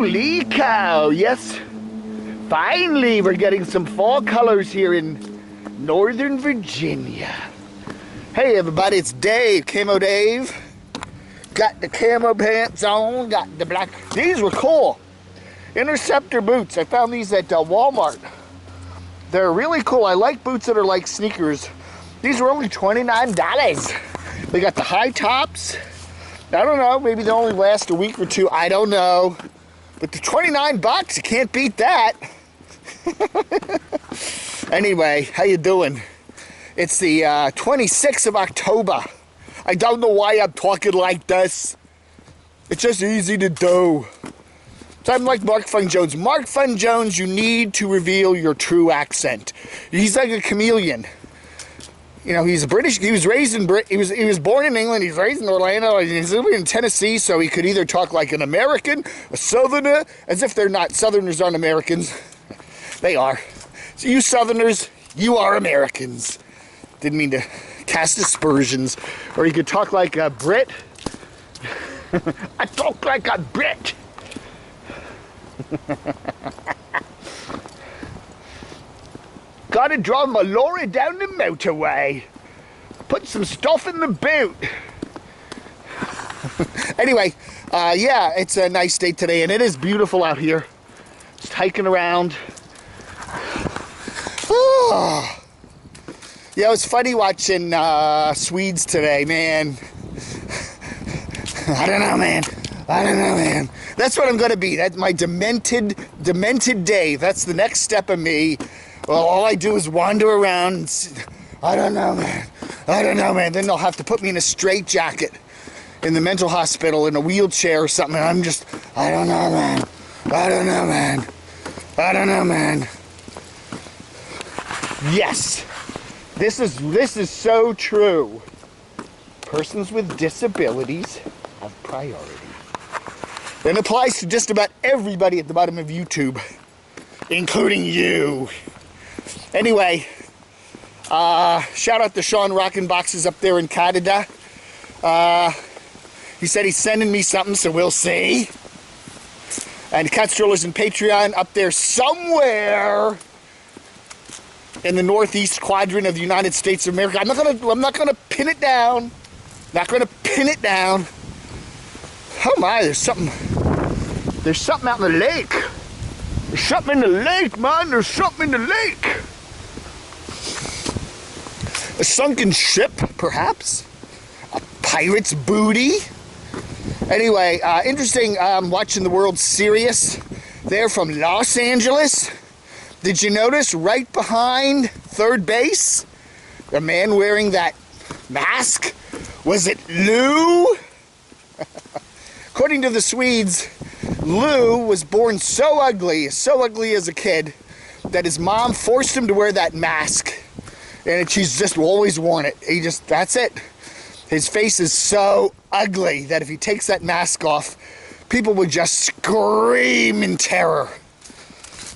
Holy cow, yes. Finally, we're getting some fall colors here in Northern Virginia. Hey everybody, it's Dave, Camo Dave. Got the camo pants on, got the black. These were cool. Interceptor boots. I found these at Walmart. They're really cool. I like boots that are like sneakers. These were only $29. They got the high tops. I don't know, maybe they only last a week or two. I don't know. But the 29 bucks, you can't beat that. Anyway, how you doing? It's the 26th of October. I don't know why I'm talking like this. It's just easy to do. So I'm like Mark Fun Jones. Mark Fun Jones, you need to reveal your true accent. He's like a chameleon. You know, he's British. He was raised in he was born in England. He's raised in Orlando. And he's living in Tennessee, so he could either talk like an American, a Southerner, as if they're not. Southerners aren't Americans. They are. So you Southerners, you are Americans. Didn't mean to cast aspersions. Or he could talk like a Brit. I talk like a Brit. Gotta drive my lorry down the motorway. Put some stuff in the boot. Anyway, yeah, it's a nice day today, and it is beautiful out here. Just hiking around. Yeah, it was funny watching Swedes today, man. I don't know, man. That's what I'm gonna be. That's my demented Dave. That's the next step of me. Well, all I do is wander around and I don't know, man. Then they'll have to put me in a straitjacket in the mental hospital in a wheelchair or something. And I'm just, I don't know, man. Yes, this is so true. Persons with disabilities have priority. It applies to just about everybody at the bottom of YouTube, including you. Anyway, shout out to Sean Rockin' Boxes up there in Canada. He said he's sending me something, so we'll see. And Cat Strollers and Patreon up there somewhere in the northeast quadrant of the United States of America. I'm not gonna pin it down. Oh my, there's something out in the lake. There's something in the lake, man. There's something in the lake. A sunken ship, perhaps? A pirate's booty? Anyway, interesting, watching the World Series there from Los Angeles. Did you notice right behind third base, the man wearing that mask? Was it Lou? According to the Swedes, Lou was born so ugly as a kid, that his mom forced him to wear that mask. And she's just always worn it. That's it. His face is so ugly that if he takes that mask off, people would just scream in terror.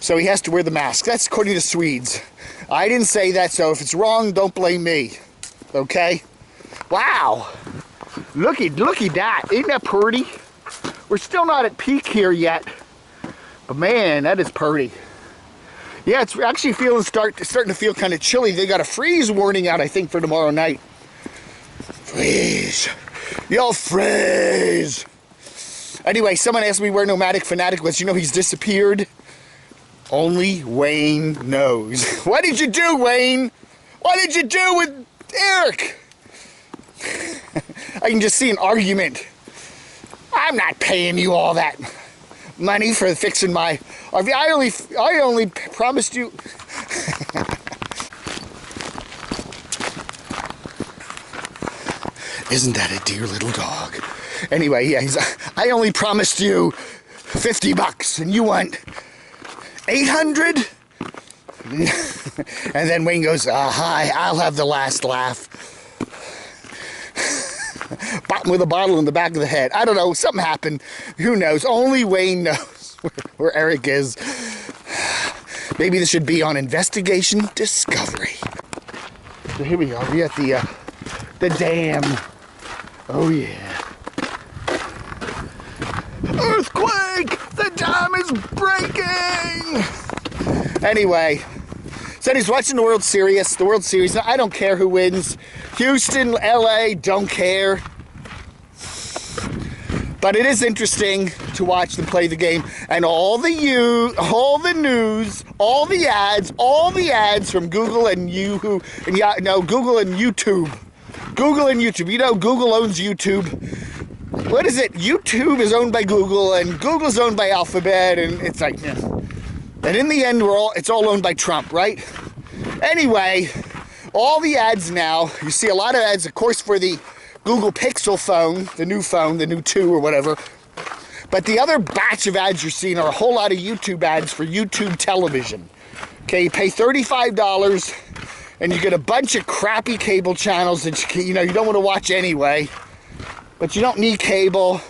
So he has to wear the mask. That's according to Swedes. I didn't say that, so if it's wrong, don't blame me. Okay? Wow. Looky that. Isn't that pretty? We're still not at peak here yet. But man, that is pretty. Yeah, it's actually starting to feel kind of chilly. They got a freeze warning out, I think, for tomorrow night. Freeze. You'll freeze. Anyway, someone asked me where Nomadic Fanatic was. You know he's disappeared? Only Wayne knows. What did you do, Wayne? What did you do with Eric? I can just see an argument. I'm not paying you all that money for fixing my RV. I only promised you. Isn't that a dear little dog? Anyway, yeah, I only promised you $50 and you want 800? And then Wayne goes, hi, I'll have the last laugh. Bottom with a bottle in the back of the head. I don't know, something happened. Who knows? Only Wayne knows where Eric is. Maybe this should be on Investigation Discovery. So here we are. We're at the dam. Oh yeah. Earthquake! The dam! dam is breaking! Anyway, so he's watching the World Series. The World Series, I don't care who wins. Houston, LA, don't care. But it is interesting to watch them play the game, and all the news, all the ads from Google and Google and YouTube. Google and YouTube. You know, Google owns YouTube. What is it? YouTube is owned by Google, and Google's owned by Alphabet, and it's like, yeah. And in the end, it's all owned by Trump, right? Anyway, all the ads now, you see a lot of ads, of course, for the Google Pixel phone, the new 2 or whatever. But the other batch of ads you're seeing are a whole lot of YouTube ads for YouTube television. Okay, you pay $35 and you get a bunch of crappy cable channels that you don't want to watch anyway. But you don't need cable.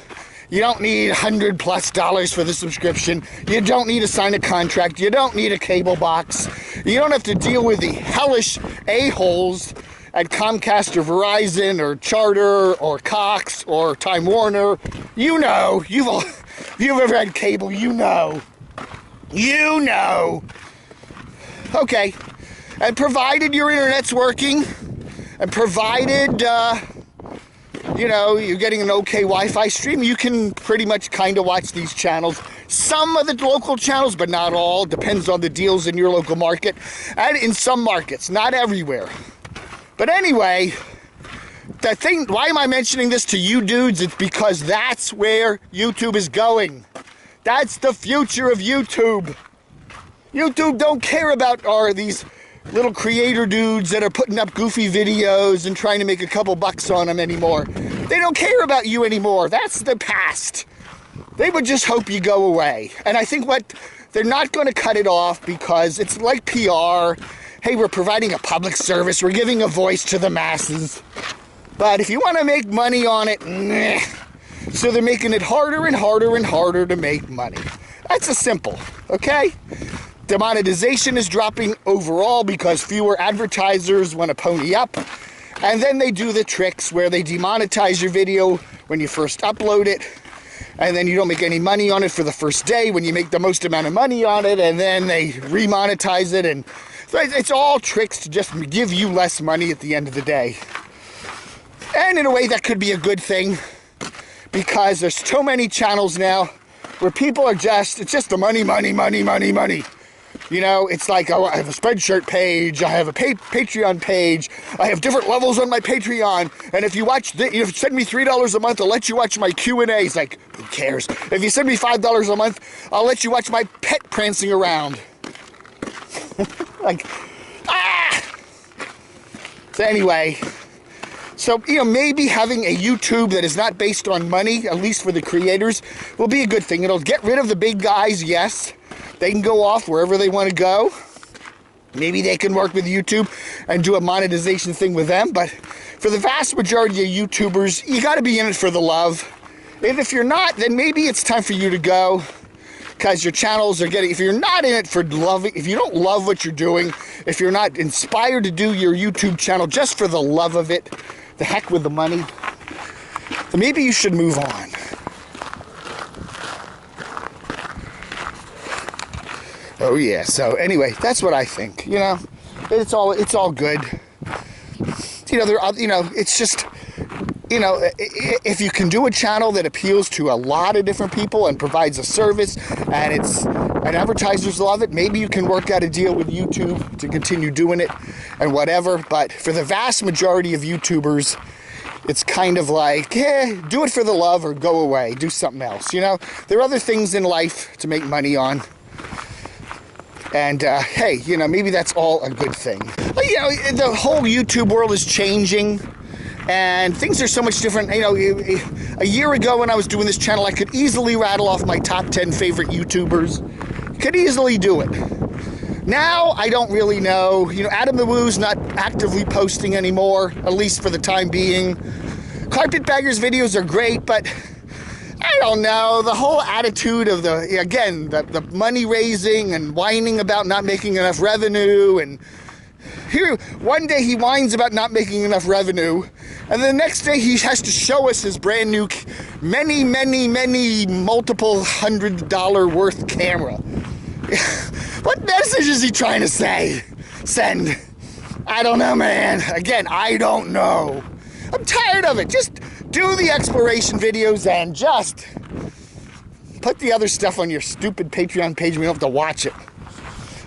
You don't need $100+ for the subscription. You don't need to sign a contract. You don't need a cable box. You don't have to deal with the hellish a-holes at Comcast or Verizon or Charter or Cox or Time Warner. You know, if you've ever had cable, you know. Okay, and provided your internet's working, and provided, you're getting an okay Wi-Fi stream, you can pretty much kind of watch these channels. Some of the local channels, but not all. Depends on the deals in your local market. And in some markets, not everywhere. But anyway, why am I mentioning this to you dudes? It's because that's where YouTube is going. That's the future of YouTube. YouTube don't care about these little creator dudes that are putting up goofy videos and trying to make a couple bucks on them anymore. They don't care about you anymore. That's the past. They would just hope you go away. And I think they're not going to cut it off because it's like PR. Hey, we're providing a public service. We're giving a voice to the masses. But if you want to make money on it, nah. So they're making it harder and harder and harder to make money. That's a simple, okay? Demonetization is dropping overall because fewer advertisers want to pony up. And then they do the tricks where they demonetize your video when you first upload it. And then you don't make any money on it for the first day when you make the most amount of money on it. And then they remonetize it. And so it's all tricks to just give you less money at the end of the day. And in a way, that could be a good thing because there's so many channels now where people are it's just the money. You know, it's like, oh, I have a Spreadshirt page, I have a Patreon page, I have different levels on my Patreon, and if you send me $3 a month, I'll let you watch my Q&A. It's like, who cares? If you send me $5 a month, I'll let you watch my pet prancing around. Like, So anyway, maybe having a YouTube that is not based on money, at least for the creators, will be a good thing. It'll get rid of the big guys, yes. They can go off wherever they want to go. Maybe they can work with YouTube and do a monetization thing with them. But for the vast majority of YouTubers, you got to be in it for the love. And if you're not, then maybe it's time for you to go. Because your channels are if you're not in it for loving, if you don't love what you're doing, if you're not inspired to do your YouTube channel just for the love of it, the heck with the money, then maybe you should move on. Oh yeah, so anyway, that's what I think. It's all good. It's just, if you can do a channel that appeals to a lot of different people and provides a service and advertisers love it, maybe you can work out a deal with YouTube to continue doing it and whatever. But for the vast majority of YouTubers, it's kind of like, do it for the love or go away, do something else. There are other things in life to make money on. And, hey, maybe that's all a good thing. But, the whole YouTube world is changing, and things are so much different. A year ago when I was doing this channel, I could easily rattle off my top 10 favorite YouTubers. Could easily do it. Now, I don't really know. Adam the Woo's not actively posting anymore, at least for the time being. Carpetbaggers videos are great, but I don't know, the whole attitude of the money raising and whining about not making enough revenue and Here, one day he whines about not making enough revenue, and the next day he has to show us his brand new, many multiple $100 worth camera. What message is he trying to send? I don't know, man. Again, I don't know. I'm tired of it. Just do the exploration videos and just put the other stuff on your stupid Patreon page. We don't have to watch it.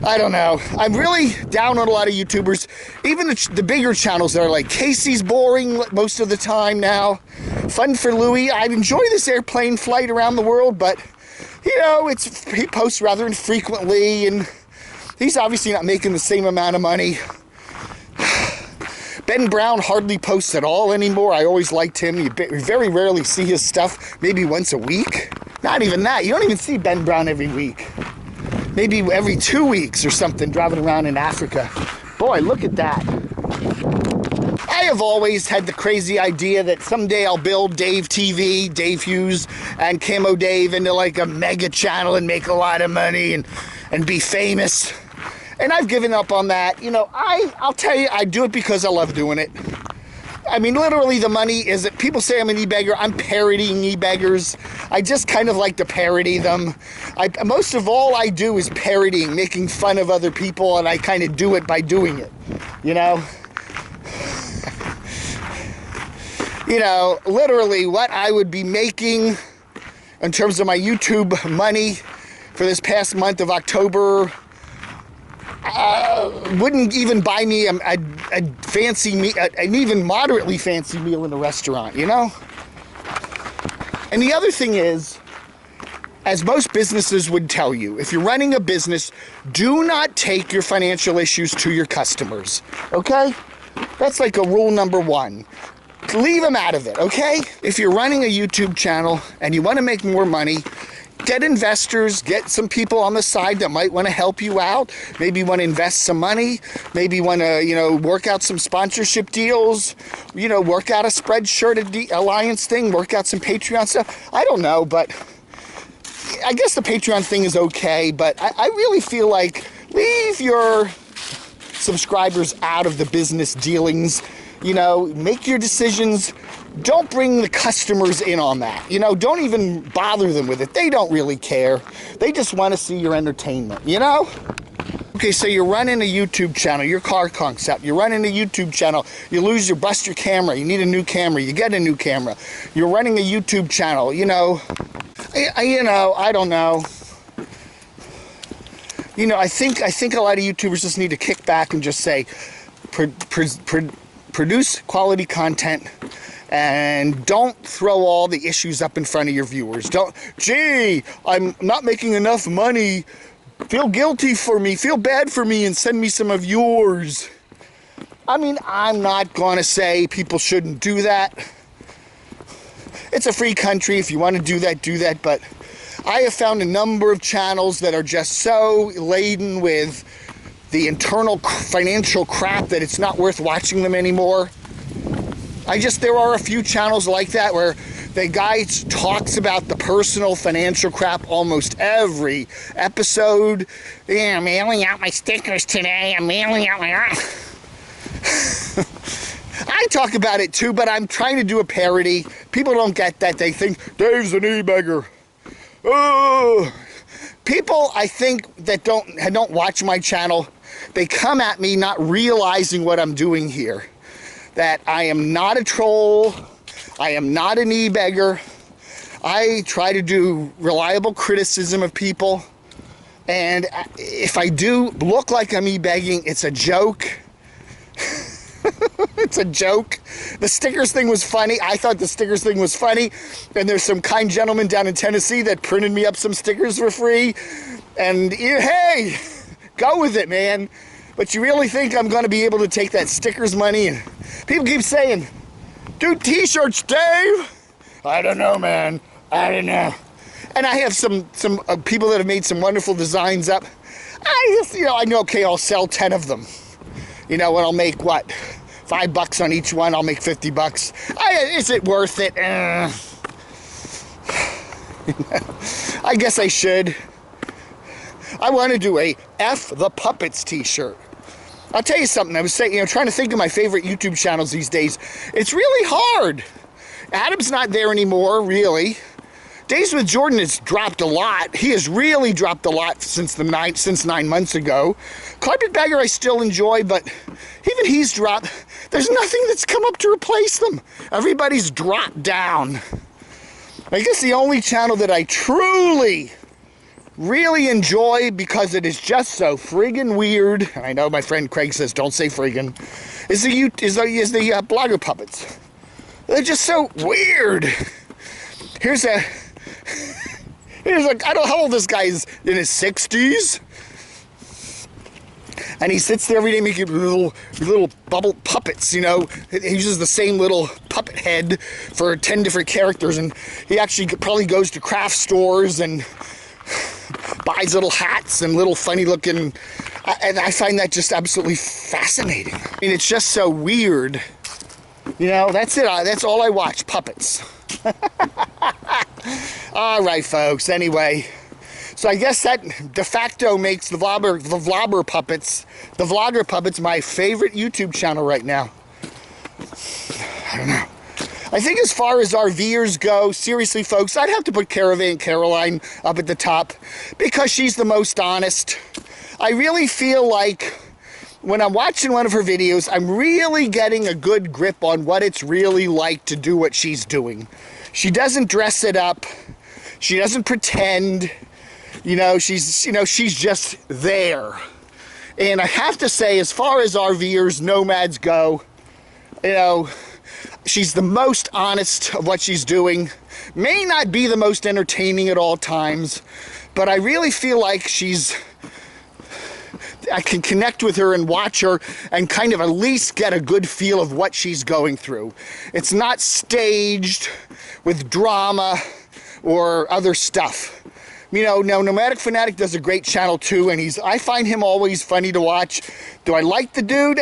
I don't know. I'm really down on a lot of YouTubers. Even the bigger channels that are like, Casey's boring most of the time now. Fun for Louie. I enjoy this airplane flight around the world, but, you know, he posts rather infrequently, and he's obviously not making the same amount of money. Ben Brown hardly posts at all anymore. I always liked him. You very rarely see his stuff, maybe once a week. Not even that. You don't even see Ben Brown every week. Maybe every 2 weeks or something, driving around in Africa. Boy, look at that. I have always had the crazy idea that someday I'll build Dave TV, Dave Hughes, and Camo Dave into like a mega channel and make a lot of money and be famous. And I've given up on that. You know, I'll tell you, I do it because I love doing it. I mean, literally the money is that people say I'm an e-bagger. I'm parodying e-beggars. I just kind of like to parody them. Most of all I do is parodying, making fun of other people, and I kind of do it by doing it, you know? You know, literally what I would be making in terms of my YouTube money for this past month of October wouldn't even buy me a fancy meal, an even moderately fancy meal in a restaurant, you know? And the other thing is, as most businesses would tell you, if you're running a business, do not take your financial issues to your customers, okay? That's like a rule number one. Leave them out of it, okay? If you're running a YouTube channel and you want to make more money, get investors, get some people on the side that might want to help you out. Maybe want to invest some money. Maybe want to, you know, work out some sponsorship deals. You know, work out a Spreadshirt alliance thing. Work out some Patreon stuff. I don't know, but I guess the Patreon thing is okay. But I really feel like leave your subscribers out of the business dealings. You know, make your decisions. Don't bring the customers in on that. You know, don't even bother them with it. They don't really care. They just want to see your entertainment, you know? Okay, so you're running a YouTube channel. Your car conks out. You're running a YouTube channel. You bust your camera. You need a new camera. You get a new camera. You're running a YouTube channel, you know. I don't know. You know, I think a lot of YouTubers just need to kick back and just say, produce quality content, and don't throw all the issues up in front of your viewers. Gee, I'm not making enough money. Feel guilty for me. Feel bad for me and send me some of yours. I mean, I'm not going to say people shouldn't do that. It's a free country. If you want to do that, but I have found a number of channels that are just so laden with the internal financial crap that it's not worth watching them anymore. There are a few channels like that where the guy talks about the personal financial crap almost every episode. Yeah, I'm mailing out my stickers today. I'm mailing out my... I talk about it too, but I'm trying to do a parody. People don't get that. They think, Dave's an e-beggar. Oh. People, I think, that don't watch my channel, they come at me not realizing what I'm doing here. That I am not a troll. I am not an e-beggar. I try to do reliable criticism of people. And if I do look like I'm e-begging, it's a joke. It's a joke. The stickers thing was funny. I thought the stickers thing was funny. And there's some kind gentleman down in Tennessee that printed me up some stickers for free. And hey, go with it, man. But you really think I'm going to be able to take that stickers money? And people keep saying, do t-shirts, Dave. I don't know, man. I don't know. And I have some people that have made some wonderful designs up. I know, okay, I'll sell 10 of them. You know, and I'll make what? $5 on each one. I'll make $50. Is it worth it? I guess I should. I want to do a F the Puppets t-shirt. I'll tell you something. I was saying, trying to think of my favorite YouTube channels these days. It's really hard. Adam's not there anymore, really. Days with Jordan has dropped a lot. He has really dropped a lot since 9 months ago. Carpetbagger I still enjoy, but even he's dropped. There's nothing that's come up to replace them. Everybody's dropped down. I guess the only channel that I truly, really enjoy because it is just so friggin' weird, and I know my friend Craig says don't say friggin', is the Blogger Puppets. They're just so weird. Here's a I don't know how old this guy is, in his 60s. And he sits there every day making little bubble puppets, He uses the same little puppet head for 10 different characters, and he actually probably goes to craft stores and buys little hats and little funny looking, and I find that just absolutely fascinating. I mean, it's just so weird. That's it. That's all I watch, puppets. All right, folks. Anyway, so I guess that de facto makes the Vlogger Puppets my favorite YouTube channel right now. I don't know. I think as far as our viewers go, seriously, folks, I'd have to put Caravan Caroline up at the top because she's the most honest. I really feel like when I'm watching one of her videos, I'm really getting a good grip on what it's really like to do what she's doing. She doesn't dress it up. She doesn't pretend. She's just there. And I have to say, as far as RVers, nomads go, she's the most honest of what she's doing. May not be the most entertaining at all times, but I really feel like I can connect with her and watch her and kind of at least get a good feel of what she's going through. It's not staged with drama or other stuff. Now Nomadic Fanatic does a great channel too, and I find him always funny to watch. Do I like the dude?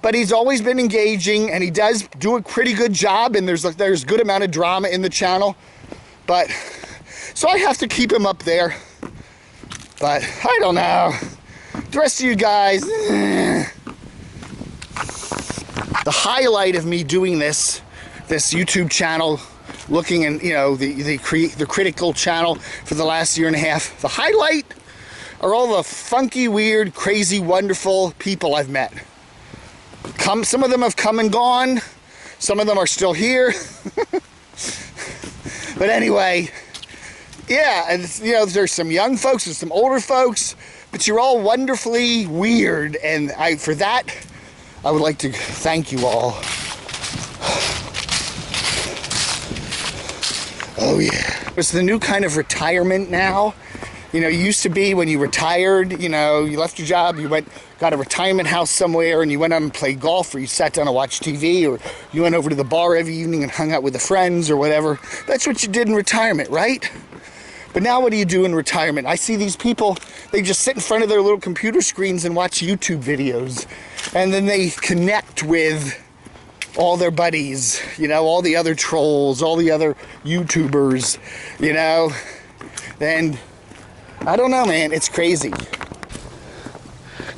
But he's always been engaging, and he does do a pretty good job, and there's a good amount of drama in the channel. But so I have to keep him up there. But I don't know. The rest of you guys, the highlight of me doing this YouTube channel, looking in, the critical channel for the last year and a half, the highlight are all the funky, weird, crazy, wonderful people I've met. Some of them have come and gone. Some of them are still here. But anyway, yeah, and there's some young folks, there's some older folks, but you're all wonderfully weird, and for that, I would like to thank you all. Oh yeah. It's the new kind of retirement now. You used to be when you retired, you left your job, you got a retirement house somewhere, and you went out and played golf, or you sat down and watched TV, or you went over to the bar every evening and hung out with the friends or whatever. That's what you did in retirement, right? But now what do you do in retirement? I see these people, they just sit in front of their little computer screens and watch YouTube videos. And then they connect with all their buddies, all the other trolls, all the other YouTubers, And I don't know, man, it's crazy.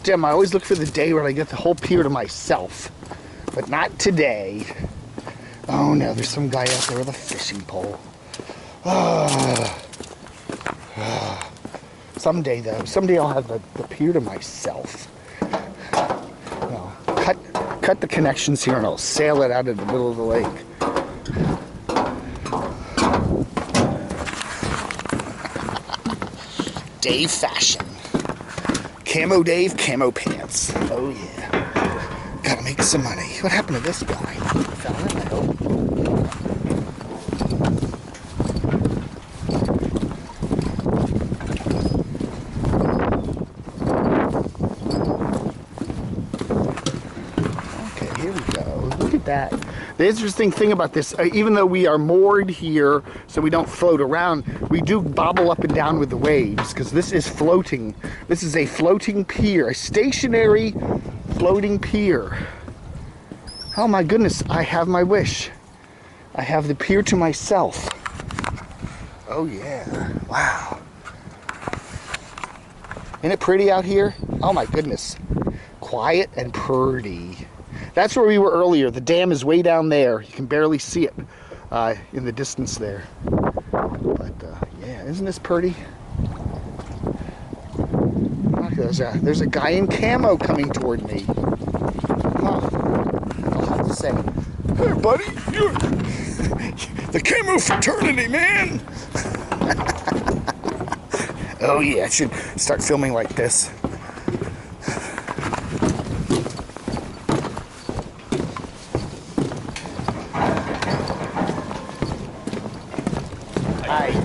Damn, I always look for the day where I get the whole pier to myself. But not today. Oh no, there's some guy out there with a fishing pole. Someday, though, I'll have the pier to myself. Cut the connections here, and I'll sail it out in the middle of the lake. Dave fashion. Camo Dave, camo pants. Oh yeah. Gotta make some money. What happened to this guy? Found it, I hope. That. The interesting thing about this, even though we are moored here so we don't float around, we do bobble up and down with the waves because this is floating. This is a floating pier, a stationary floating pier. Oh my goodness, I have my wish. I have the pier to myself. Oh yeah, wow. Isn't it pretty out here? Oh my goodness. quiet and pretty. That's where we were earlier. The dam is way down there. You can barely see it in the distance there. But yeah, isn't this pretty? Look, there's a guy in camo coming toward me. Huh. I'll have to say, hey buddy, you the camo fraternity, man. Oh yeah, I should start filming like this. Hi.